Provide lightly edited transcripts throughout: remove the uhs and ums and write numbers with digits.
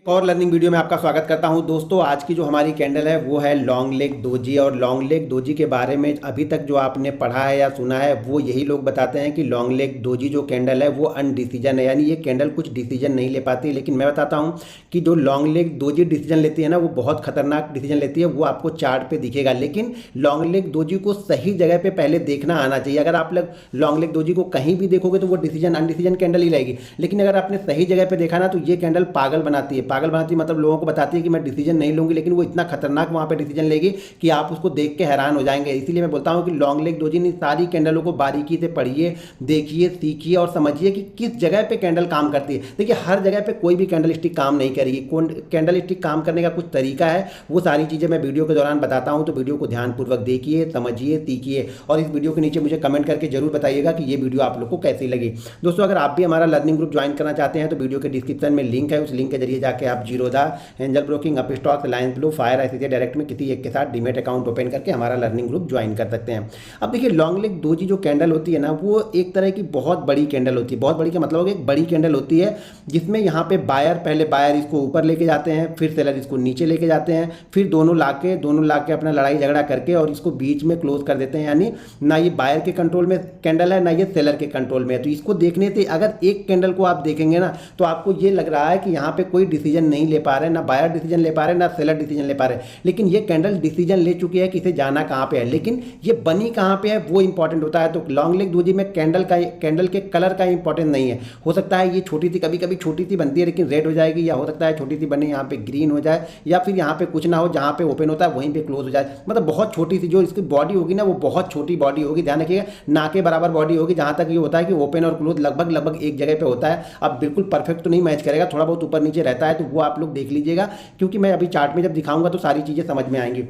एक और learning video में आपका स्वागत करता हूं दोस्तों। आज की जो हमारी कैंडल है वो है लॉन्ग लेग दोजी। और लॉन्ग लेग दोजी के बारे में अभी तक जो आपने पढ़ा है या सुना है वो यही लोग बताते हैं कि लॉन्ग लेग दोजी जो कैंडल है वो अनडिसीजन है, यानी ये कैंडल कुछ डिसीजन नहीं ले पाती। लेकिन मैं बताता हूं कि जो लॉन्ग लेग दोजी डिसीजन लेती है ना वो बहुत खतरनाक डिसीजन लेती है, वो आपको चार्ट पे दिखेगा। लेकिन लॉन्ग लेग दोजी को सही जगह पे पहले देखना आना चाहिए। अगर आप लोग लॉन्ग लेग दोजी को कहीं भी देखोगे तो वो डिसीजन अनडिसीजन कैंडल ही रहेगी। लेकिन अगर आपने सही जगह पे देखा ना तो ये कैंडल पागल बनाती है। पागल बनाती है मतलब लोगों को बताती है कि मैं डिसीजन नहीं लूंगी, लेकिन वो इतना खतरनाक वहां पे डिसीजन लेगी कि आप उसको देख के हैरान हो जाएंगे। इसीलिए मैं बोलता हूं कि लॉन्ग लेग दोजी ने सारी कैंडलों को बारीकी से पढ़िए, देखिए, सीखिए और समझिए कि किस जगह पे कैंडल काम करती है। देखिए हर जगह पे कोई भी कैंडल स्टिक काम नहीं करेगी। कैंडल स्टिक काम करने का कुछ तरीका है, वो सारी चीजें मैं वीडियो के दौरान बताता हूं। तो वीडियो को ध्यानपूर्वक देखिए, समझिए, सीखिए और इस वीडियो के नीचे मुझे कमेंट करके जरूर बताइएगा कि ये वीडियो आप लोग को कैसी लगी। दोस्तों अगर आप भी हमारा लर्निंग ग्रुप ज्वाइन करना चाहते हैं तो वीडियो के डिस्क्रिप्शन में लिंक है, उस लिंक के जरिए जाके आप Zerodha, angel broking, Upstox, Lions blue, fire, ICICI direct में किसी एक के साथ डीमेट अकाउंट ओपन करके हमारा लर्निंग ग्रुप ज्वाइन कर सकते हैं। अब देखिए लॉन्ग लेग दोजी जो कैंडल होती है ना वो एक तरह की बहुत बड़ी कैंडल होती है। बहुत बड़ी का मतलब होगा एक बड़ी कैंडल होती है जिसमें यहाँ पे पहले बायर इसको ऊपर लेके जाते हैं, फिर सेलर इसको नीचे लेके जाते हैं, फिर दोनों लाके अपना लड़ाई झगड़ा करके और इसको बीच में क्लोज कर देते हैं। यानी ना ये बायर के कंट्रोल में कैंडल है ना ये सेलर के कंट्रोल में है। तो इसको देखने से अगर एक कैंडल को आप देखेंगे ना तो आपको ये लग रहा है कि यहाँ पे कोई डिसीजन नहीं ले पा रहे, ना बायर डिसीजन ले पा रहे ना सेलर डिसीजन ले पा रहे। लेकिन ये कैंडल डिसीजन ले चुकी है कि इसे जाना कहाँ पे है, लेकिन ये बनी कहाँ पे है वो इंपॉर्टेंट होता है। तो लॉन्ग लेग दोजी में कैंडल के कलर का इंपॉर्टेंट नहीं है। हो सकता है ये छोटी सी, कभी कभी छोटी सी बनती है लेकिन रेड हो जाएगी, या हो सकता है छोटी सी बने यहाँ पे ग्रीन हो जाए, या फिर यहाँ पे कुछ ना हो, जहाँ पे ओपन होता है वहीं पे क्लोज हो जाए। मतलब बहुत छोटी सी जो इसकी बॉडी होगी ना वो बहुत छोटी बॉडी होगी। ध्यान रखिएगा ना के बराबर बॉडी होगी। जहाँ तक ये होता है कि ओपन और क्लोज लगभग एक जगह पे होता है। अब बिल्कुल परफेक्ट तो नहीं मैच करेगा, थोड़ा बहुत ऊपर नीचे रहता है, तो वो आप लोग देख लीजिएगा क्योंकि मैं अभी चार्ट में जब दिखाऊंगा तो सारी चीज़ें समझ में आएंगी।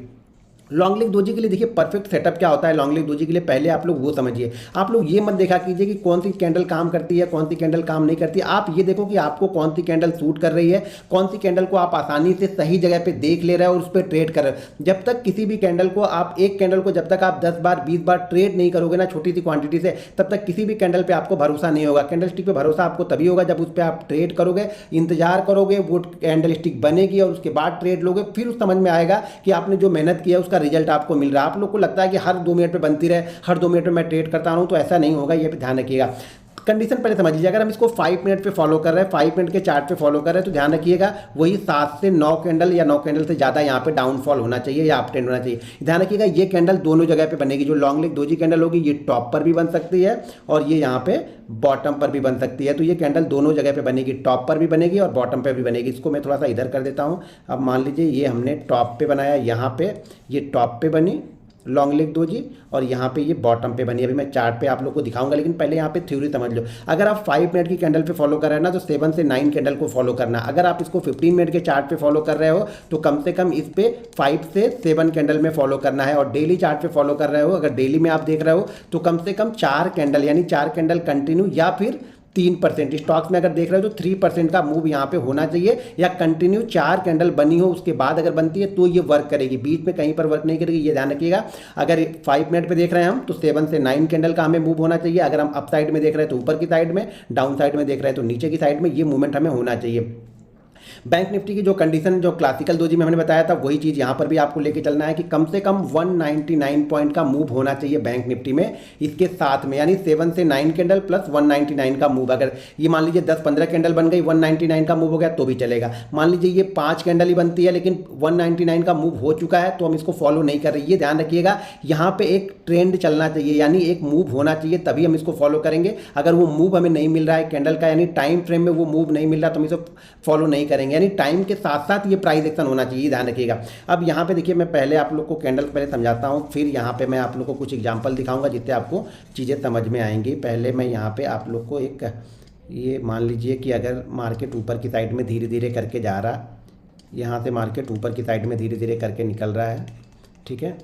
लॉन्ग लेग दोजी के लिए देखिए परफेक्ट सेटअप क्या होता है। लॉन्ग लेग दोजी के लिए पहले आप लोग वो समझिए। आप लोग ये मत देखा कीजिए कि कौन सी कैंडल काम करती है, कौन सी कैंडल काम नहीं करती। आप ये देखो कि आपको कौन सी कैंडल सूट कर रही है, कौन सी कैंडल को आप आसानी से सही जगह पे देख ले रहे हो और उस पर ट्रेड कर रहे हो। जब तक किसी भी कैंडल को आप एक कैंडल को जब तक आप 10 बार 20 बार ट्रेड नहीं करोगे ना छोटी सी क्वांटिटी से, तब तक किसी भी कैंडल पे आपको भरोसा नहीं होगा। कैंडल स्टिक पे भरोसा आपको तभी होगा जब उस पर आप ट्रेड करोगे, इंतजार करोगे, वो कैंडल स्टिक बनेगी और उसके बाद ट्रेड लोगे, फिर उस समझ में आएगा कि आपने जो मेहनत की है उसका रिजल्ट आपको मिल रहा है। आप लोग को लगता है कि हर 2 मिनट पे बनती रहे, हर 2 मिनट में मैं ट्रेड करता रहूं, तो ऐसा नहीं होगा। ये पे ध्यान रखिएगा। कंडीशन पहले समझ लीजिए। अगर हम इसको 5 मिनट पे फॉलो कर रहे हैं, 5 मिनट के चार्ट पे फॉलो कर रहे हैं, तो ध्यान रखिएगा वही 7 से 9 कैंडल या 9 कैंडल से ज़्यादा यहाँ पे डाउनफॉल होना चाहिए या अप ट्रेंड होना चाहिए। ध्यान रखिएगा ये कैंडल दोनों जगह पे बनेगी। जो लॉन्ग लेग दोजी कैंडल होगी ये टॉप पर भी बन सकती है और ये यहाँ पे बॉटम पर भी बन सकती है। तो ये कैंडल दोनों जगह पे बनेगी, टॉप पर भी बनेगी और बॉटम पर भी बनेगी। इसको मैं थोड़ा सा इधर कर देता हूँ। अब मान लीजिए ये हमने टॉप पे बनाया, यहाँ पे ये टॉप पे बनी लॉन्ग लेग दोजी और यहाँ पे ये बॉटम पे बनी। अभी मैं चार्ट पे आप लोग को दिखाऊंगा, लेकिन पहले यहाँ पे थ्योरी समझ लो। अगर आप 5 मिनट की कैंडल पे फॉलो कर रहे हैं ना तो 7 से 9 कैंडल को फॉलो करना। अगर आप इसको 15 मिनट के चार्ट पे फॉलो कर रहे हो तो कम से कम इस पे 5 से 7 कैंडल में फॉलो करना है। और डेली चार्ट पे फॉलो कर रहे हो, अगर डेली में आप देख रहे हो तो कम से कम 4 कैंडल, यानी 4 कैंडल कंटिन्यू या फिर 3%। स्टॉक्स में अगर देख रहे हो तो 3% का मूव यहाँ पे होना चाहिए, या कंटिन्यू 4 कैंडल बनी हो उसके बाद अगर बनती है तो ये वर्क करेगी, बीच में कहीं पर वर्क नहीं करेगी। ये ध्यान रखिएगा। अगर 5 मिनट पे देख रहे हैं हम तो 7 से 9 कैंडल का हमें मूव होना चाहिए। अगर हम अप साइड में देख रहे हैं तो ऊपर की साइड में, डाउन साइड में देख रहे हैं तो नीचे की साइड में, ये मूवमेंट हमें होना चाहिए। बैंक निफ्टी की जो कंडीशन जो क्लासिकल दोजी में हमने बताया था वही चीज़ यहाँ पर भी आपको लेके चलना है कि कम से कम 199 पॉइंट का मूव होना चाहिए बैंक निफ्टी में इसके साथ में, यानी 7 से 9 कैंडल प्लस 199 का मूव। अगर ये मान लीजिए 10-15 कैंडल बन गई, 199 का मूव हो गया तो भी चलेगा। मान लीजिए ये 5 कैंडल ही बनती है लेकिन 199 का मूव हो चुका है तो हम इसको फॉलो नहीं कर रहे। ये ध्यान रखिएगा, यहाँ पे एक ट्रेंड चलना चाहिए, यानी एक मूव होना चाहिए तभी हम इसको फॉलो करेंगे। अगर वो मूव हमें नहीं मिल रहा है कैंडल का, यानी टाइम फ्रेम में वो मूव नहीं मिल रहा तो हम इसे फॉलो नहीं करेंगे। यानी टाइम के साथ साथ ये प्राइस एक्शन होना चाहिए, ध्यान रखिएगा। अब यहाँ पे देखिए मैं पहले आप लोग को कैंडल पहले समझाता हूँ, फिर यहाँ पे मैं आप लोग को कुछ एग्जांपल दिखाऊंगा जिससे आपको चीज़ें समझ में आएंगी। पहले मैं यहाँ पे आप लोग को एक, ये मान लीजिए कि अगर मार्केट ऊपर की साइड में धीरे धीरे करके जा रहा, यहाँ से मार्केट ऊपर की साइड में धीरे धीरे करके निकल रहा है, ठीक है।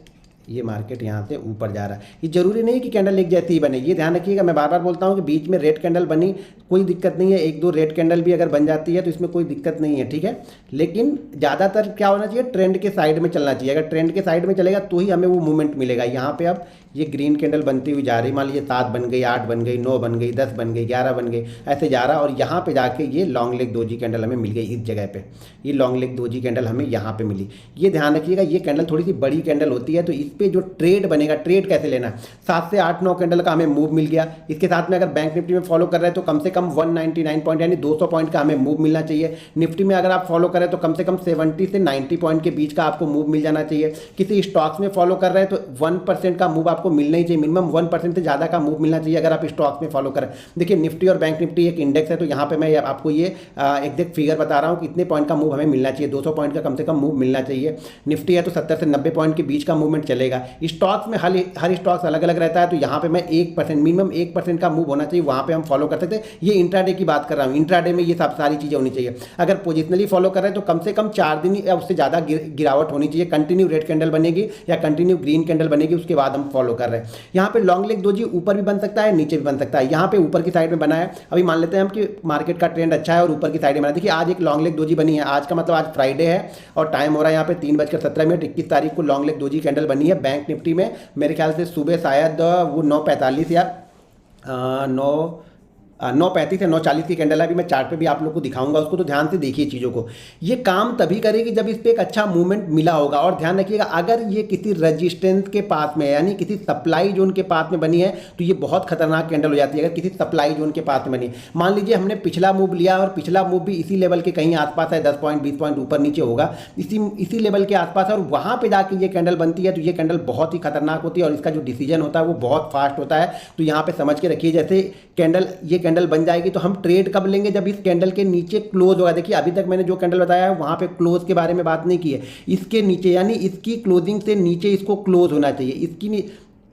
ये मार्केट यहाँ से ऊपर जा रहा है। ये जरूरी नहीं कि कैंडल एक जैसी ही बने, ये ध्यान रखिएगा। मैं बार बार बोलता हूँ कि बीच में रेड कैंडल बनी कोई दिक्कत नहीं है, एक दो रेड कैंडल भी अगर बन जाती है तो इसमें कोई दिक्कत नहीं है, ठीक है। लेकिन ज़्यादातर क्या होना चाहिए, ट्रेंड के साइड में चलना चाहिए। अगर ट्रेंड के साइड में चलेगा तो ही हमें वो मूवमेंट मिलेगा। यहाँ पे अब ये ग्रीन कैंडल बनती हुई जा रही, मान लीजिए 7 बन गई, 8 बन गई, 9 बन गई, 10 बन गई, 11 बन गई, ऐसे जा रहा। और यहाँ पे जाके ये लॉन्ग लेग दोजी कैंडल हमें मिल गई इस जगह पे, ये लॉन्ग लेग दोजी कैंडल हमें यहाँ पे मिली। ये ध्यान रखिएगा, ये कैंडल थोड़ी सी बड़ी कैंडल होती है, तो इस पर जो ट्रेड बनेगा, ट्रेड कैसे लेना, 7 से 8 9 कैंडल का हमें मूव मिल गया। इसके साथ में अगर बैंक निफ्टी में फॉलो कर रहे हैं तो कम से कम 199 पॉइंट यानी 200 पॉइंट का हमें मूव मिलना चाहिए। निफ्टी में अगर आप फॉलो करें तो कम से कम 70 से 90 पॉइंट के बीच का आपको मूव मिल जाना चाहिए। किसी स्टॉक्स में फॉलो कर रहे हैं तो 1% का मूव आपको मिलना ही चाहिए, मिनिमम 1% से ज़्यादा का मूव मिलना चाहिए अगर आप स्टॉक्स में फॉलो करें। देखिए निफ्टी और बैंक निफ्टी एक इंडेक्स है, तो यहाँ पे मैं आपको ये एग्जैक्ट फिगर बता रहा हूँ कि इतने पॉइंट का मूव हमें मिलना चाहिए, 200 पॉइंट का कम से कम मूव मिलना चाहिए। निफ्टी है तो 70 से 90 पॉइंट के बीच का मूवमेंट चलेगा। स्टॉक्स में हर स्टॉक्स अलग अलग रहता है, तो यहाँ पे मैं 1% मिनिमम 1% का मूव होना चाहिए, वहाँ पे हम फॉलो कर सकते हैं। ये इंट्राडे की बात कर रहा हूँ, इंट्राडे में ये सब सारी चीज़ें होनी चाहिए। अगर पोजिशनली फॉलो कर रहे हैं तो कम से कम 4 दिन या उससे ज़्यादा गिरावट होनी चाहिए, कंटिन्यू रेड कैंडल बनेगी या कंटिन्यू ग्रीन कैंडल बनेगी, उसके बाद हम फॉलो कर रहे हैं। यहाँ पे लॉन्ग लेग दोजी ऊपर भी बन सकता है, नीचे भी बन सकता है। यहाँ पे ऊपर की साइड में बना है, अभी मान लेते हैं हम कि मार्केट का ट्रेंड अच्छा है और ऊपर की साइड में बना है। देखिए आज एक लॉन्ग लेग दोजी बनी है, आज का मतलब आज फ्राइडे है और टाइम हो रहा है यहाँ पे 3:17, 21 तारीख को लॉन्ग लेग दोजी कैंडल बनी है। बैंक निफ्टी में मेरे ख्याल से सुबह शायद वो 9:45 या 9:35 या 9:40 की कैंडल है। अभी मैं चार्ट पे भी आप लोग को दिखाऊंगा उसको, तो ध्यान से देखिए चीज़ों को। ये काम तभी करेगी जब इस पर एक अच्छा मूवमेंट मिला होगा। और ध्यान रखिएगा, अगर ये किसी रेजिस्टेंस के पास में है यानी किसी सप्लाई जोन के पास में बनी है तो ये बहुत खतरनाक कैंडल हो जाती है। अगर किसी सप्लाई जोन के पास में बनी, मान लीजिए हमने पिछला मूव लिया और पिछला मूव भी इसी लेवल के कहीं आसपास है, 10 पॉइंट 20 पॉइंट ऊपर नीचे होगा, इसी लेवल के आसपास है, और वहाँ पर जाके ये कैंडल बनती है तो ये कैंडल बहुत ही खतरनाक होती है और इसका जो डिसीजन होता है वो बहुत फास्ट होता है। तो यहाँ पर समझ के रखिए, जैसे ये कैंडल बन जाएगी तो हम ट्रेड कब लेंगे, जब इस कैंडल के नीचे क्लोज होगा। देखिए अभी तक मैंने जो कैंडल बताया है वहां पे क्लोज के बारे में बात नहीं की है, इसके नीचे यानी इसकी क्लोजिंग से नीचे इसको क्लोज होना चाहिए।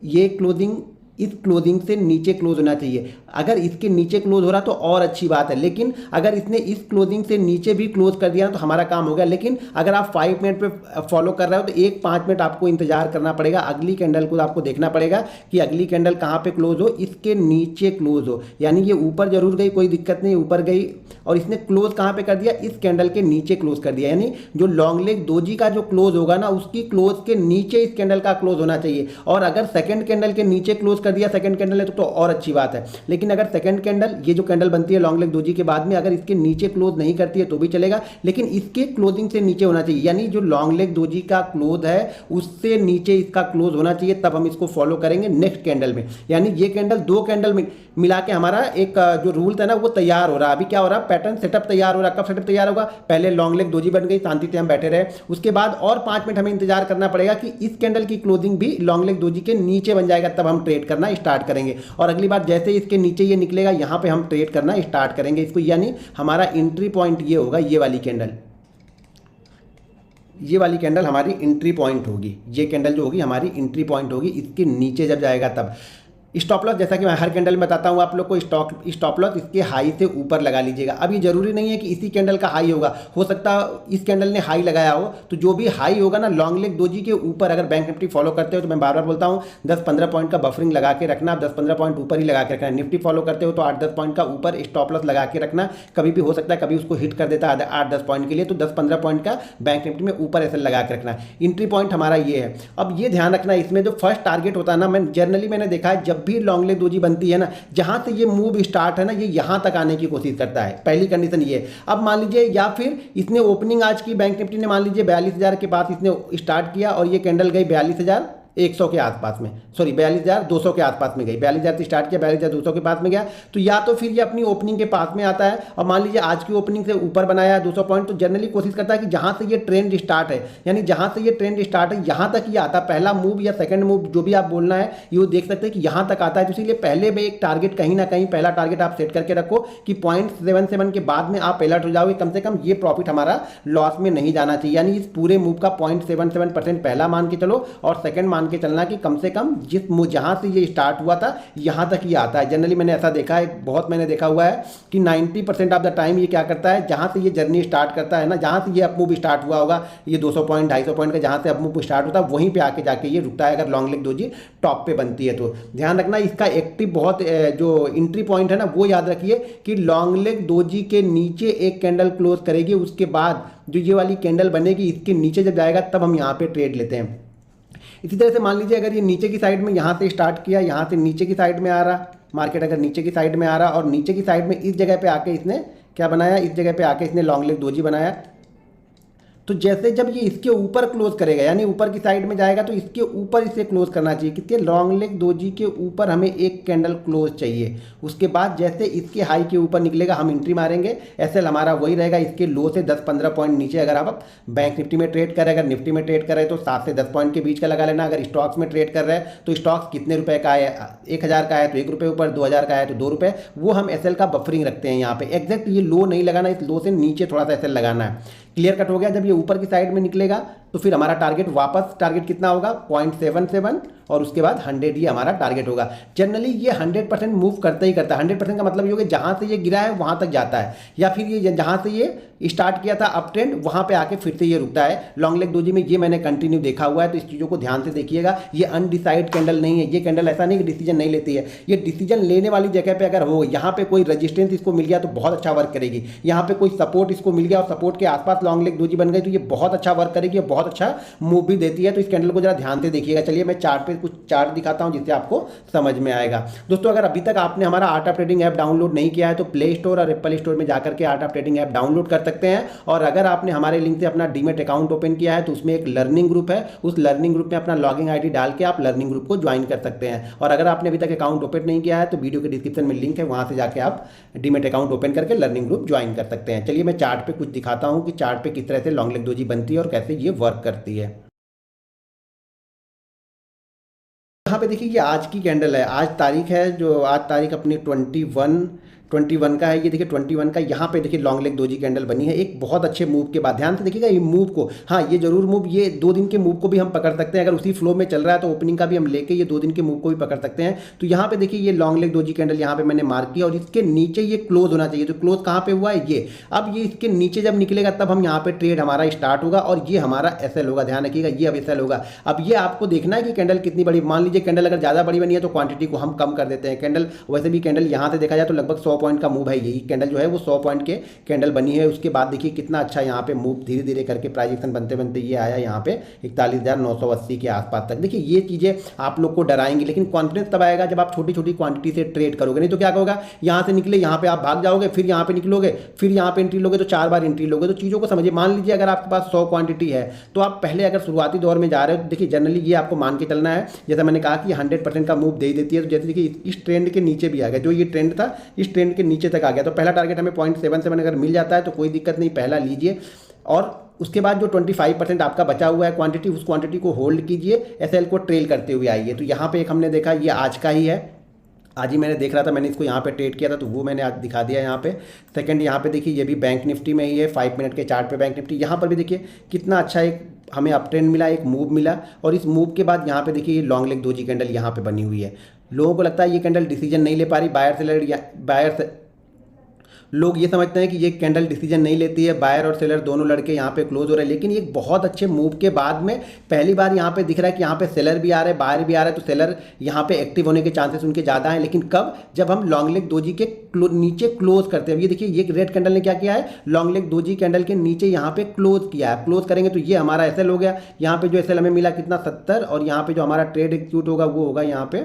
ये क्लोजिंग इस क्लोजिंग से नीचे क्लोज होना चाहिए। अगर इसके नीचे क्लोज हो रहा तो और अच्छी बात है, लेकिन अगर इसने इस क्लोजिंग से नीचे भी क्लोज कर दिया तो हमारा काम हो गया। लेकिन अगर आप 5 मिनट पे फॉलो कर रहे हो तो 5 मिनट आपको इंतजार करना पड़ेगा, अगली कैंडल को आपको देखना पड़ेगा कि अगली कैंडल कहाँ पे क्लोज हो, इसके नीचे क्लोज हो। यानी ये ऊपर जरूर गई, कोई दिक्कत नहीं, ऊपर गई और इसने क्लोज कहाँ पे कर दिया, इस कैंडल के नीचे क्लोज कर दिया। यानी जो लॉन्ग लेग दोजी का जो क्लोज होगा ना, उसकी क्लोज के नीचे इस कैंडल का क्लोज होना चाहिए। और अगर सेकंड कैंडल के नीचे क्लोज कर दिया सेकंड कैंडल है तो और अच्छी बात है। लेकिन अगर सेकंड कैंडल, ये जो कैंडल बनती है लॉन्ग लेग दोजी के बाद में, अगर इसके नीचे क्लोज नहीं करती है तो भी चलेगा, लेकिन इसके क्लोजिंग से नीचे होना चाहिए। यानी जो लॉन्ग लेग दोजी का क्लोज है उससे नीचे इसका क्लोज होना चाहिए, तब हम इसको फॉलो करेंगे नेक्स्ट कैंडल में। यानी ये कैंडल, 2 कैंडल में मिला के हमारा एक जो रूल था ना वो तैयार हो रहा है। अभी क्या हो रहा है, पैटर्न सेटअप तैयार हो रहा है। कब सेटअप तैयार होगा, पहले लॉन्ग लेग दोजी बन गई, शांति से हम बैठे रहे, उसके बाद और 5 मिनट हमें इंतजार करना पड़ेगा कि इस कैंडल की क्लोजिंग भी लॉन्ग लेग दोजी के नीचे बन जाएगा, तब हम ट्रेड करना स्टार्ट करेंगे। और अगली बार जैसे इसके नीचे ये निकलेगा, यहाँ पे हम ट्रेड करना स्टार्ट करेंगे इसको। यानी हमारा एंट्री पॉइंट ये होगा, ये वाली कैंडल हमारी एंट्री पॉइंट होगी। ये कैंडल जो होगी हमारी एंट्री पॉइंट होगी, इसके नीचे जब जाएगा तब। स्टॉप लॉस, जैसा कि मैं हर कैंडल में बताता हूँ आप लोग को, स्टॉप लॉस इसके हाई से ऊपर लगा लीजिएगा। अब ये जरूरी नहीं है कि इसी कैंडल का हाई होगा, हो सकता है इस कैंडल ने हाई लगाया हो, तो जो भी हाई होगा ना लॉन्ग लेग दोजी के ऊपर, अगर बैंक निफ्टी फॉलो करते हो तो मैं बार बार बोलता हूँ 10-15 पॉइंट का बफरिंग लगा के रखना। आप 10-15 पॉइंट ऊपर ही लगा के रखना। निफ्टी फॉलो करते हो तो 8-10 पॉइंट का ऊपर स्टॉप लॉस लगा के रखना। कभी भी हो सकता है कभी उसको हिट कर देता है 8-10 पॉइंट के लिए, तो 10-15 पॉइंट का बैंक निफ्टी में ऊपर ऐसे लगा के रखना। एंट्री पॉइंट हमारा ये है। अब ये ध्यान रखना, इसमें जो फर्स्ट टारगेट होता है ना, मैंने देखा है जब भी लॉन्ग लेग दोजी बनती है ना, जहां से ये मूव स्टार्ट है ना, ये यहां तक आने की कोशिश करता है। पहली कंडीशन ये। अब मान लीजिए, या फिर इसने ओपनिंग आज की बैंक निफ्टी ने मान लीजिए 42,000 के पास इसने स्टार्ट किया और ये कैंडल गई 42,100 के आसपास में, सॉरी 42,200 के आसपास में गई। 42,000 से स्टार्ट किया, 42,200 के पास में गया, तो या तो फिर ये अपनी ओपनिंग के पास में आता है और मान लीजिए आज की ओपनिंग से ऊपर बनाया 200 पॉइंट, तो जनरली कोशिश करता है कि जहां से ये ट्रेंड स्टार्ट है, यानी जहां से ये ट्रेंड स्टार्ट है यहां तक ये आता है। पहला मूव या सेकंड मूव जो भी आप बोलना है, ये देख सकते हैं कि यहां तक आता है। तो इसीलिए पहले में एक टारगेट कहीं ना कहीं, पहला टारगेट आप सेट करके रखो कि 0.77 के बाद में आप अलर्ट हो जाओगे। कम से कम ये प्रॉफिट हमारा लॉस में नहीं जाना चाहिए। यानी इस पूरे मूव का 0.77% पहला मान के चलो और सेकंड मान मान के चलना कि कम से कम जहाँ से ये स्टार्ट हुआ था यहाँ तक ये आता है। जनरली मैंने ऐसा देखा है, बहुत मैंने देखा हुआ है कि 90% ऑफ द टाइम ये क्या करता है, जहाँ से ये जर्नी स्टार्ट करता है ना, जहाँ से ये अप मूव स्टार्ट हुआ होगा, ये 200 पॉइंट 250 पॉइंट का जहाँ से अप मूव स्टार्ट होता है वहीं पे आके जाके ये रुकता है, अगर लॉन्ग लेग डोजी टॉप पे बनती है तो। ध्यान रखना इसका एक्टिव बहुत जो एंट्री पॉइंट है ना वो याद रखिए कि लॉन्ग लेग डोजी के नीचे एक कैंडल क्लोज करेगी, उसके बाद जो ये वाली कैंडल बनेगी इसके नीचे जब जाएगा तब हम यहाँ पे ट्रेड लेते हैं। इसी तरह से मान लीजिए अगर ये नीचे की साइड में यहाँ से स्टार्ट किया, यहाँ से नीचे की साइड में आ रहा मार्केट, अगर नीचे की साइड में आ रहा और नीचे की साइड में इस जगह पे आके इसने क्या बनाया, इस जगह पे आके इसने लॉन्ग लेग डोजी बनाया, तो जैसे जब ये इसके ऊपर क्लोज करेगा यानी ऊपर की साइड में जाएगा तो इसके ऊपर इसे क्लोज करना चाहिए। कितने, लॉन्ग लेग डोजी के ऊपर हमें एक कैंडल क्लोज चाहिए। उसके बाद जैसे इसके हाई के ऊपर निकलेगा हम एंट्री मारेंगे। एसएल हमारा वही रहेगा, इसके लो से 10-15 पॉइंट नीचे। अगर आप बैंक निफ्टी में ट्रेड कर रहे हैं, अगर निफ्टी में ट्रेड कर रहे हैं तो 7 से 10 पॉइंट के बीच का लगा लेना। अगर स्टॉक्स में ट्रेड कर रहे हैं तो स्टॉक्स कितने रुपए का है, 1000 का है तो 1 रुपये ऊपर, 2000 का है तो 2 रुपये, वो हम एसएल का बफरिंग रखते हैं यहाँ पे। एग्जैक्ट ये लो नहीं लगाना, इस लो से नीचे थोड़ा सा एसएल लगाना है। क्लियर कट हो गया। जब ये ऊपर की साइड में निकलेगा तो फिर हमारा टारगेट वापस, टारगेट कितना होगा 0.77 और उसके बाद 100 ये हमारा टारगेट होगा। जनरली ये 100% मूव करता ही करता है। 100% का मतलब ये होगा जहाँ से ये गिरा है वहाँ तक जाता है, या फिर ये जहाँ से ये स्टार्ट किया था अप ट्रेंड वहाँ पे आके फिर से ये रुकता है। लॉन्ग लेग डोजी में ये मैंने कंटिन्यू देखा हुआ है, तो इस चीज़ों को ध्यान से देखिएगा। ये अनडिसाइड कैंडल नहीं है, ये कैंडल ऐसा नहीं कि डिसीजन नहीं लेती है। ये डिसीजन लेने वाली जगह पर अगर हो, यहाँ पे कोई रजिस्टेंस इसको मिल गया तो बहुत अच्छा वर्क करेगी। यहाँ पे कोई सपोर्ट इसको मिल गया और सपोर्ट के आसपास लॉन्ग लेग डोजी बन गई तो ये बहुत अच्छा वर्क करेगी, बहुत अच्छा मूव भी देती है। तो इस कैंडल को जरा ध्यान से देखिएगा। चलिए मैं चार्ट पे कुछ चार्ट दिखाता हूं जिससे आपको समझ में आएगा। दोस्तों अगर अभी तक आपने हमारा art of trading app download नहीं किया है तो प्ले स्टोर और एप्पल स्टोर में जाकर के art of trading app download कर सकते हैं। और अगर आपने हमारे लिंक से अपना डीमैट अकाउंट ओपन किया है तो उसमें एक लर्निंग ग्रुप है, उस लर्निंग ग्रुप में अपना लॉगिन आईडी डाल के आप लर्निंग ग्रुप को ज्वाइन कर सकते हैं। और अगर आपने अभी तक अकाउंट ओपन नहीं किया है तो वीडियो के डिस्क्रिप्शन में लिंक है, वहां से जाकर आप डीमैट अकाउंट ओपन करके लर्निंग ग्रुप ज्वाइन कर सकते हैं। चलिए मैं चार्ट पे कुछ दिखाता हूं कि चार्ट पे किस तरह से लॉन्ग लेग डोजी बनती है और कैसे ये वर्क करती है। यहाँ पे देखिए ये आज की कैंडल है, आज तारीख है, जो आज तारीख अपनी 21 का है। ये देखिए 21 का, यहाँ पे देखिए लॉन्ग लेग डोजी कैंडल बनी है एक बहुत अच्छे मूव के बाद। ध्यान से देखिएगा ये मूव को, हाँ ये जरूर मूव, ये 2 दिन के मूव को भी हम पकड़ सकते हैं। अगर उसी फ्लो में चल रहा है तो ओपनिंग का भी हम लेके ये 2 दिन के मूव को भी पकड़ सकते हैं। तो यहाँ पे देखिए ये लॉन्ग लेग डोजी कैंडल यहाँ पे मैंने मार्क किया और इसके नीचे ये क्लोज होना चाहिए। तो क्लोज कहाँ पे हुआ है ये, अब ये इसके नीचे जब निकलेगा तब हम यहाँ पे ट्रेड हमारा स्टार्ट होगा और ये हमारा एसएल होगा। ध्यान रखिएगा ये अब एसएल होगा। अब ये आपको देखना है कि कैंडल कितनी बड़ी, मान लीजिए कैंडल अगर ज़्यादा बड़ी बनी है तो क्वांटिटी को हम कम कर देते हैं। कैंडल वैसे भी कैंडल यहाँ से देखा जाए तो लगभग 100 पॉइंट का मूव है, यही कैंडल जो है वो 100 पॉइंट के कैंडल बनी है। उसके बाद देखिए कितना अच्छा यहाँ पे मूव धीरे धीरे करके प्राइस एक्शन बनते बनते ये आया यहाँ पे 41,980 के आसपास तक। देखिए ये चीज़ें आप लोग को डराएंगी, लेकिन कॉन्फिडेंस तब आएगा जब आप छोटी छोटी क्वांटिटी से ट्रेड करोगे। नहीं तो क्या होगा, यहाँ से निकले यहाँ पे आप भाग जाओगे, फिर यहाँ पे निकलोगे, फिर यहाँ पे एंट्री लोगे तो 4 बार एंट्री लोगे। तो चीज़ों को समझिए। मान लीजिए अगर आपके पास 100 क्वांटिटी है तो आप पहले अगर शुरुआती दौर में जा रहे हो तो देखिए जनरली ये आपको मान के चलना है, जैसा मैंने कहा कि 100% का मूव दे देती है। तो जैसे देखिए इस ट्रेंड के नीचे भी आ गया, जो ये ट्रेंड था इस ट्रेंड के नीचे तक आ गया। तो पहला टारगेट हमें 0.77 अगर मिल जाता है तो कोई दिक्कत नहीं, पहला लीजिए। और उसके बाद जो 25% आपका बचा हुआ है क्वांटिटी, उस क्वांटिटी को होल्ड कीजिए, एसएल को ट्रेल करते हुए आइए। तो यहाँ पे एक हमने देखा, ये आज का ही है, आज ही मैंने देख रहा था, मैंने इसको यहाँ पे ट्रेड किया था तो वो मैंने आज दिखा दिया यहाँ पे। सेकंड यहाँ पे देखिए ये भी बैंक निफ्टी में ही है, 5 मिनट के चार्ट पे बैंक निफ्टी। यहाँ पर भी देखिए कितना अच्छा एक हमें अप ट्रेंड मिला, एक मूव मिला। और इस मूव के बाद यहाँ पे देखिए ये लॉन्ग लेग डोजी कैंडल यहाँ पे बनी हुई है। लोगों को लगता है ये कैंडल डिसीजन नहीं ले पा रही, बायर लोग ये समझते हैं कि ये कैंडल डिसीजन नहीं लेती है, बायर और सेलर दोनों लड़के यहाँ पे क्लोज हो रहे हैं। लेकिन ये बहुत अच्छे मूव के बाद में पहली बार यहाँ पे दिख रहा है कि यहाँ पे सेलर भी आ रहे हैं, बायर भी आ रहे हैं। तो सेलर यहाँ पे एक्टिव होने के चांसेस उनके ज़्यादा हैं। लेकिन कब, जब हम लॉन्ग लेग डोजी के नीचे क्लोज करते हैं। ये देखिए ये रेड कैंडल ने क्या किया है, लॉन्ग लेग डोजी कैंडल के नीचे यहाँ पे क्लोज किया है। क्लोज करेंगे तो ये हमारा एसएल हो गया। यहाँ पे जो एसएल हमें मिला कितना 70, और यहाँ पे जो हमारा ट्रेड एक्सिक्यूट होगा वो होगा यहाँ पे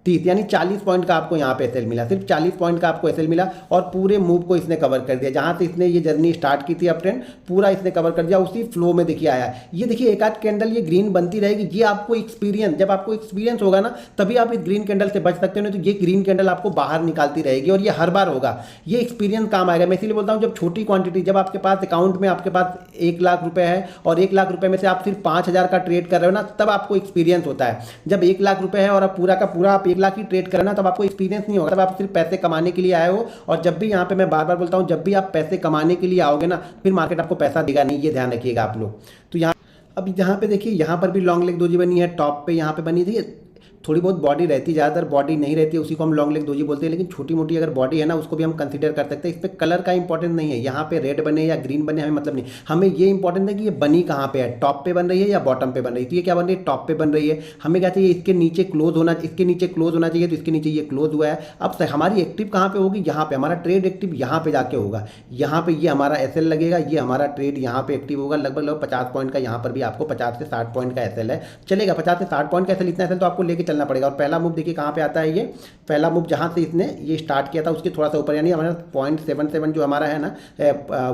30, यानी 40 पॉइंट का आपको यहाँ पे एसएल मिला। सिर्फ 40 पॉइंट का आपको एसएल मिला और पूरे मूव को इसने कवर कर दिया। जहाँ से इसने ये जर्नी स्टार्ट की थी अप ट्रेंड, पूरा इसने कवर कर दिया, उसी फ्लो में देखिए आया। ये देखिए एक आध कैंडल ये ग्रीन बनती रहेगी। ये आपको एक्सपीरियंस, जब आपको एक्सपीरियंस होगा ना तभी आप इस ग्रीन कैंडल से बच सकते हो, नहीं तो ये ग्रीन कैंडल आपको बाहर निकालती रहेगी और ये हर बार होगा। ये एक्सपीरियंस काम आएगा। मैं इसीलिए बोलता हूँ जब छोटी क्वांटिटी, जब आपके पास अकाउंट में आपके पास 1 लाख रुपए है और 1 लाख रुपए में से आप सिर्फ 5,000 का ट्रेड कर रहे हो ना, तब आपको एक्सपीरियंस होता है। जब 1 लाख रुपए है और आप पूरा का पूरा आप 1 लाख ही ट्रेड कर रहे हो, तब आपको एक्सपीरियंस नहीं होगा। तब आप सिर्फ पैसे कमाने के लिए आए हो। और जब भी यहाँ पे मैं बार बार बोलता हूँ, जब भी आप पैसे कमाने के लिए आओगे ना, फिर मार्केट आपको पैसा देगा नहीं, ये ध्यान रखिएगा आप लोग। तो यहाँ अब यहाँ पे देखिए, यहाँ पर भी लॉन्ग लेग दोजी बनी है, टॉप पे यहाँ पे बनी थी, थोड़ी बहुत बॉडी रहती है, ज़्यादातर बॉडी नहीं रहती है, उसी को हम लॉन्ग लेग दोजी बोलते हैं। लेकिन छोटी मोटी अगर बॉडी है ना, उसको भी हम कंसीडर कर सकते हैं। इस पर कलर का इंपॉर्टेंट नहीं है, यहाँ पे रेड बने या ग्रीन बने हमें मतलब नहीं, हमें ये इंपॉर्टेंट है कि ये बनी कहाँ पे है, टॉप पे बन रही है या बॉटम पे बन रही है। तो ये क्या बन रही है, टॉप पे बन रही है। हमें क्या चाहिए, इसके नीचे क्लोज होना, इसके नीचे क्लोज होना चाहिए, तो इसके नीचे ये क्लोज हुआ है। अब हमारी एक्टिव कहाँ पे होगी, यहाँ पे हमारा ट्रेड एक्टिव यहाँ पे जाके होगा। यहाँ पे ये हमारा एसएल लगेगा, ये हमारा ट्रेड यहाँ पे एक्टिव होगा। लगभग 50 पॉइंट का, यहाँ पर भी आपको 50 से 60 पॉइंट का एसएल है, चलेगा। 50 से 60 पॉइंट का एसएल, इतना एसएल तो आपको लेके चलना पड़ेगा। और पहला मूव देखिए कहाँ पे आता है, ये पहला मूव जहाँ से इसने ये स्टार्ट किया था उसके थोड़ा सा ऊपर, यानी हमारा 0.77 जो हमारा है ना,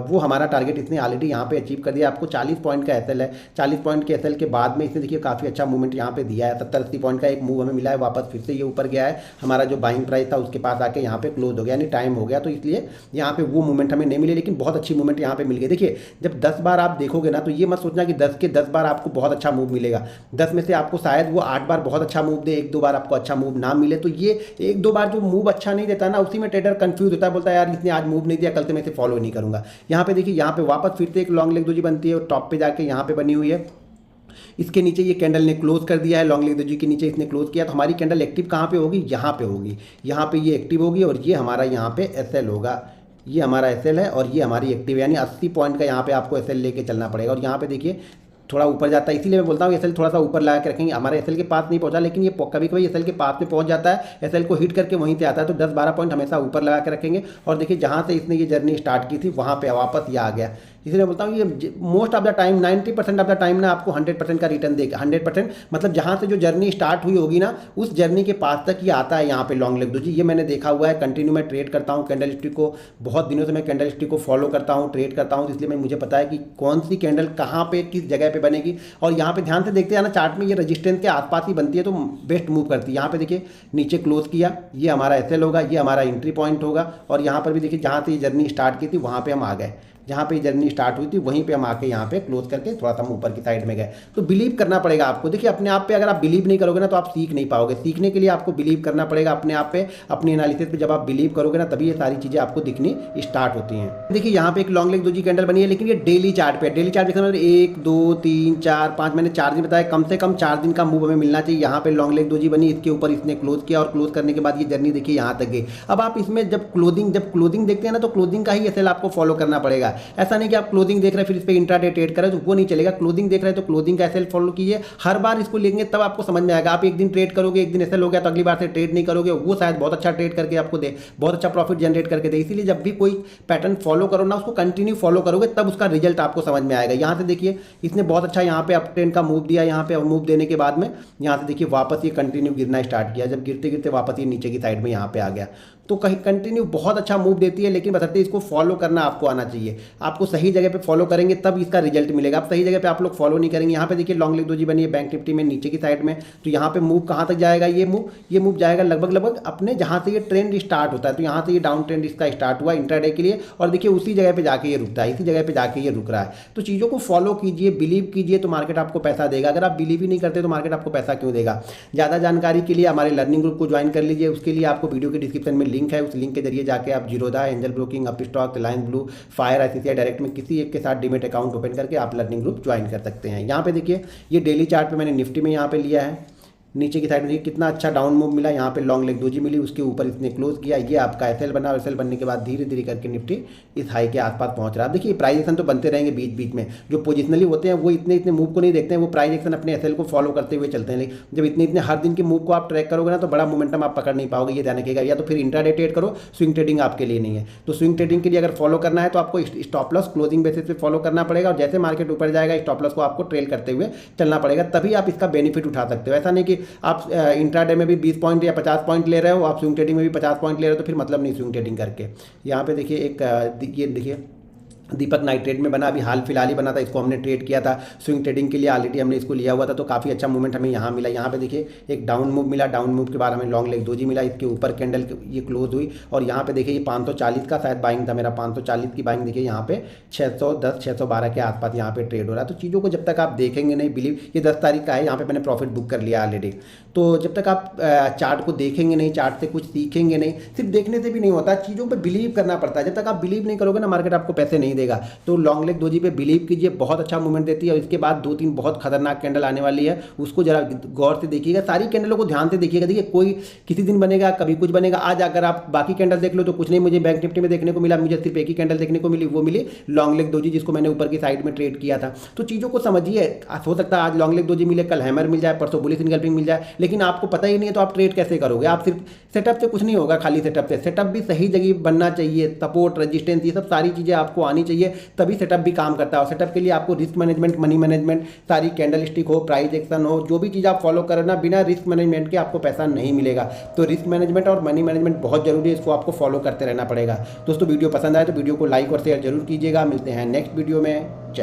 वो हमारा टारगेट इसने ऑलरेडी यहाँ पे अचीव कर दिया। आपको 40 पॉइंट का एसएल है, 40 पॉइंट के एसएल के बाद में इसने देखिए काफ़ी अच्छा मूवमेंट यहाँ पे दिया है। 70-80 पॉइंट का एक मूव हमें मिला है, वापस फिर से ये ऊपर गया है, हमारा जो बाइंग प्राइस था उसके पास आके यहाँ पे क्लोज हो गया, यानी टाइम हो गया। तो इसलिए यहाँ पे वो मूवमेंट हमें नहीं मिले, लेकिन बहुत अच्छी मूवमेंट यहाँ पे मिल गई। देखिए जब 10 बार आप देखोगे ना, तो ये मत सोचना कि 10 के 10 बार आपको बहुत अच्छा मूव मिलेगा। 10 में से आपको शायद वो 8 बार बहुत अच्छा मूव दे, 1-2 बार आपको अच्छा मूव ना मिले। तो ये 1-2 बार जो मूव अच्छा नहीं देता ना, उसी में ट्रेडर कंफ्यूज होता है, बोलता है यार इसने आज मूव नहीं दिया, कल से मैं इसे फॉलो नहीं करूंगा। यहाँ पे देखिए, यहाँ पे वापस फिर से एक लॉन्ग लेग दोजी बनती है और टॉप पे जाके यहाँ पे बनी हुई है। इसके नीचे ये कैंडल ने क्लोज कर दिया है, लॉन्ग लेग दोजी के नीचे इसने क्लोज किया। तो हमारी कैंडल एक्टिव कहाँ पे होगी, यहाँ पे होगी, यहाँ पे ये एक्टिव होगी और ये हमारा यहाँ पे एसएल होगा। ये हमारा एसएल है और ये हमारी एक्टिव, यानी 80 पॉइंट का यहाँ पे आपको एसएल लेके चलना पड़ेगा। और यहाँ पे देखिए थोड़ा ऊपर जाता है, इसीलिए मैं बोलता हूँ एसएल थोड़ा सा ऊपर लगा के रखेंगे। हमारे एसएल के पास नहीं पहुंचा, लेकिन ये कभी कभी एसएल के पास में पहुंच जाता है, एसएल को हिट करके वहीं से आता है। तो 10-12 पॉइंट हमेशा ऊपर लगा के रखेंगे। और देखिए जहाँ से इसने ये जर्नी स्टार्ट की थी वहाँ पे वापस ये आ गया। इसलिए बोलता हूँ ये most of the time 90% of the time ना आपको 100% का रिटर्न देगा। 100% मतलब जहाँ से जो जर्नी स्टार्ट हुई होगी ना, उस जर्नी के पास तक ये आता है यहाँ पे लॉन्ग लेग दोजी। ये मैंने देखा हुआ है, कंटिन्यू मैं ट्रेड करता हूँ कैंडल स्टिक को, बहुत दिनों से मैं कैंडल स्टिक को फॉलो करता हूँ, ट्रेड करता हूँ। इसलिए मुझे पता है कि कौन सी कैंडल कहाँ पे किस जगह पे बनेगी। और यहाँ पे ध्यान से देखते हैं ना, चार्ट में ये रेजिस्टेंस के आसपास ही बनती है तो बेस्ट मूव करती है। यहाँ पे देखिए नीचे क्लोज किया, ये हमारा एसएल होगा, ये हमारा एंट्री पॉइंट होगा। और यहाँ पर भी देखिए जहाँ से ये जर्नी स्टार्ट की थी वहाँ पे हम आ गए, जहाँ पे जर्नी स्टार्ट हुई थी वहीं पे हम आके यहाँ पे क्लोज करके थोड़ा सा हम ऊपर की साइड में गए। तो बिलीव करना पड़ेगा आपको। देखिए अपने आप पे अगर आप बिलीव नहीं करोगे ना, तो आप सीख नहीं पाओगे। सीखने के लिए आपको बिलीव करना पड़ेगा अपने आप पे, अपनी एनालिसिस पे। जब आप बिलीव करोगे ना, तभी ये सारी चीज़ें आपको दिखनी स्टार्ट होती हैं। देखिए यहाँ पे एक लॉन्ग लेग दोजी कैंडल बनी है, लेकिन ये डेली चार्ट पे, डेली चार्ट देखना 1 2 3 4 5, मैंने 4 दिन बताया, कम से कम 4 दिन का मूव हमें मिलना चाहिए। यहाँ पे लॉन्ग लेग दोजी बनी, इसके ऊपर इसने क्लोज किया और क्लोज करने के बाद ये जर्नी देखिए यहाँ तक गई। अब आप इसमें जब क्लोजिंग देखते हैं ना, तो क्लोजिंग का ही एसएल आपको फॉलो करना पड़ेगा। ऐसा नहीं कि आप क्लोजिंग देख रहे हैं फिर इस पे इंट्राडे ट्रेड करें, तो वो नहीं चलेगा। क्लोजिंग देख रहे हैं तो क्लोजिंग का एसएल फॉलो कीजिए, हर बार इसको लेंगे तब आपको समझ में आएगा। आप एक दिन ट्रेड करोगे, एक दिन एसएल हो गया तो अगली बार से ट्रेड नहीं करोगे, वो शायद बहुत अच्छा ट्रेड करके आपको दे, बहुत अच्छा प्रॉफिट जनरेट करके दे। इसीलिए जब भी कोई पैटर्न फॉलो करो ना, उसको कंटिन्यू फॉलो करोगे तब उसका रिजल्ट आपको समझ में आएगा। यहाँ से देखिए इसने बहुत अच्छा यहाँ पे अप ट्रेंड का मूव दिया, यहाँ पे मूव देने के बाद में यहाँ से देखिए वापस ये कंटिन्यू गिरना स्टार्ट किया। जब गिरते गिरते वापस ये नीचे की साइड में यहाँ पे आ गया, तो कहीं कंटिन्यू बहुत अच्छा मूव देती है। लेकिन बतते इसको फॉलो करना आपको आना चाहिए। आपको सही जगह पे फॉलो करेंगे तब इसका रिजल्ट मिलेगा। आप सही जगह पे आप लोग फॉलो नहीं करेंगे। यहाँ पे देखिए लॉन्ग लेग दोजी बनी है बैंक निफ्टी में नीचे की साइड में, तो यहाँ पे मूव कहाँ तक जाएगा, ये मूव जाएगा लगभग अपने जहाँ से ये ट्रेंड स्टार्ट होता है। तो यहाँ से ये डाउन ट्रेंड इसका स्टार्ट हुआ इंट्राडे के लिए, और देखिए उसी जगह पे जाके ये रुकता है, इसी जगह पे जाके ये रुक रहा है। तो चीज़ों को फॉलो कीजिए, बिलीव कीजिए, तो मार्केट आपको पैसा देगा। अगर आप बिलीव ही नहीं करते तो मार्केट आपको पैसा क्यों देगा। ज़्यादा जानकारी के लिए हमारे लर्निंग ग्रुप को ज्वाइन कर लीजिए। उसके लिए आपको वीडियो के डिस्क्रिप्शन में लिंक है, उस लिंक के जरिए जाके आप Zerodha, angel broking, Upstox, Reliance blue, fire, ICICI direct में किसी एक के साथ डीमेट अकाउंट ओपन करके आप लर्निंग ग्रुप ज्वाइन कर सकते हैं। यहाँ पे देखिए ये डेली चार्ट पे मैंने निफ्टी में यहाँ पे लिया है, नीचे की साइड में देखिए कितना अच्छा डाउन मूव मिला। यहाँ पे लॉन्ग लेग दोजी मिली, उसके ऊपर इसने क्लोज किया, ये आपका एसएल बना। एसएल बनने के बाद धीरे धीरे करके निफ्टी इस हाई के आसपास पहुंच रहा है। देखिए प्राइस एक्शन तो बनते रहेंगे बीच बीच में। जो पोजिशनली होते हैं वो इतने मूव को नहीं देखते हैं, वो प्राइस एक्शन अपने एसएल को फॉलो करते हुए चलते हैं। लेकिन जब इतने हर दिन के मूव को आप ट्रैक करोगे ना, तो बड़ा मोमेंटम आप पकड़ नहीं पाओगे, ये ध्यान रखिएगा। या तो फिर इंट्राडे ट्रेड करो, स्विंग ट्रेडिंग आपके लिए नहीं है। तो स्विंग ट्रेडिंग के लिए अगर फॉलो करना है तो आपको स्टॉप लॉस क्लोजिंग बेसिस पे फॉलो करना पड़ेगा, और जैसे मार्केट ऊपर जाएगा स्टॉप लॉस को आपको ट्रेल करते हुए चलना पड़ेगा, तभी आप इसका बेनिफिट उठा सकते हो। ऐसा नहीं कि आप इंट्राडे में भी 20 पॉइंट या 50 पॉइंट ले रहे हो, आप स्विंग ट्रेडिंग में भी 50 पॉइंट ले रहे हो, तो फिर मतलब नहीं स्विंग ट्रेडिंग करके। यहाँ पे देखिए एक ये देखिए दीपक नाइट ट्रेड में बना, अभी हाल फिलहाल ही बना था, इसको हमने ट्रेड किया था स्विंग ट्रेडिंग के लिए, ऑलरेडी हमने इसको लिया हुआ था। तो काफ़ी अच्छा मूवमेंट हमें यहाँ मिला। यहाँ पे देखिए एक डाउन मूव मिला, डाउन मूव के बाद हमें लॉन्ग लेग दोजी मिला, इसके ऊपर कैंडल ये क्लोज हुई, और यहाँ पे देखिए ये 540 का शायद बाइंग था मेरा, 540 की बाइंग देखिए यहाँ पे 610 612 के आसपास यहाँ पे ट्रेड हो रहा है। तो चीज़ों को जब तक आप देखेंगे नहीं, बिलीव, ये 10 तारीख का है, यहाँ पे मैंने प्रॉफिट बुक कर लिया ऑलरेडी। तो जब तक आप चार्ट को देखेंगे नहीं, चार्ट से कुछ सीखेंगे नहीं, सिर्फ देखने से भी नहीं होता, चीज़ों पर बिलीव करना पड़ता है। जब तक आप बिलीव नहीं करोगे ना, मार्केट आपको पैसे नहीं देगा। तो लॉन्ग लेग डोजी पे बिलीव कीजिए, बहुत अच्छा मूवमेंट देती है। और इसके बाद 2-3 बहुत खतरनाक कैंडल आने वाली है, उसको जरा गौर से देखिएगा, सारी कैंडलों को ध्यान से देखिएगा। देखिए कोई किसी दिन बनेगा, कभी कुछ बनेगा। आज अगर आप बाकी कैंडल देख लो तो कुछ नहीं मुझे बैंक निफ्टी में देखने को मिला, मुझे सिर्फ एक ही कैंडल देखने को मिली, वो मिली लॉन्ग लेग डोजी, जिसको मैंने ऊपर की साइड में ट्रेड किया था। तो चीज़ों को समझिए, हो सकता है आज लॉन्ग लेग डोजी मिले, कल हैमर मिल जाए, परसों बुलिश इनगल्फिंग मिल जाए, लेकिन आपको पता ही नहीं है तो आप ट्रेड कैसे करोगे। आप सिर्फ सेटअप से कुछ नहीं होगा, खाली सेटअप से, सेटअप भी सही जगह बनना चाहिए, सपोर्ट रेजिस्टेंस ये सब सारी चीज़ें आपको आनी चाहिए, तभी सेटअप भी काम करता है। और सेटअप के लिए आपको रिस्क मैनेजमेंट, मनी मैनेजमेंट, सारी कैंडल स्टिक हो, प्राइस एक्शन हो, जो भी चीज़ आप फॉलो करें ना, बिना रिस्क मैनेजमेंट के आपको पैसा नहीं मिलेगा। तो रिस्क मैनेजमेंट और मनी मैनेजमेंट बहुत जरूरी है, इसको आपको फॉलो करते रहना पड़ेगा। दोस्तों वीडियो पसंद आए तो वीडियो को लाइक और शेयर जरूर कीजिएगा। मिलते हैं नेक्स्ट वीडियो में।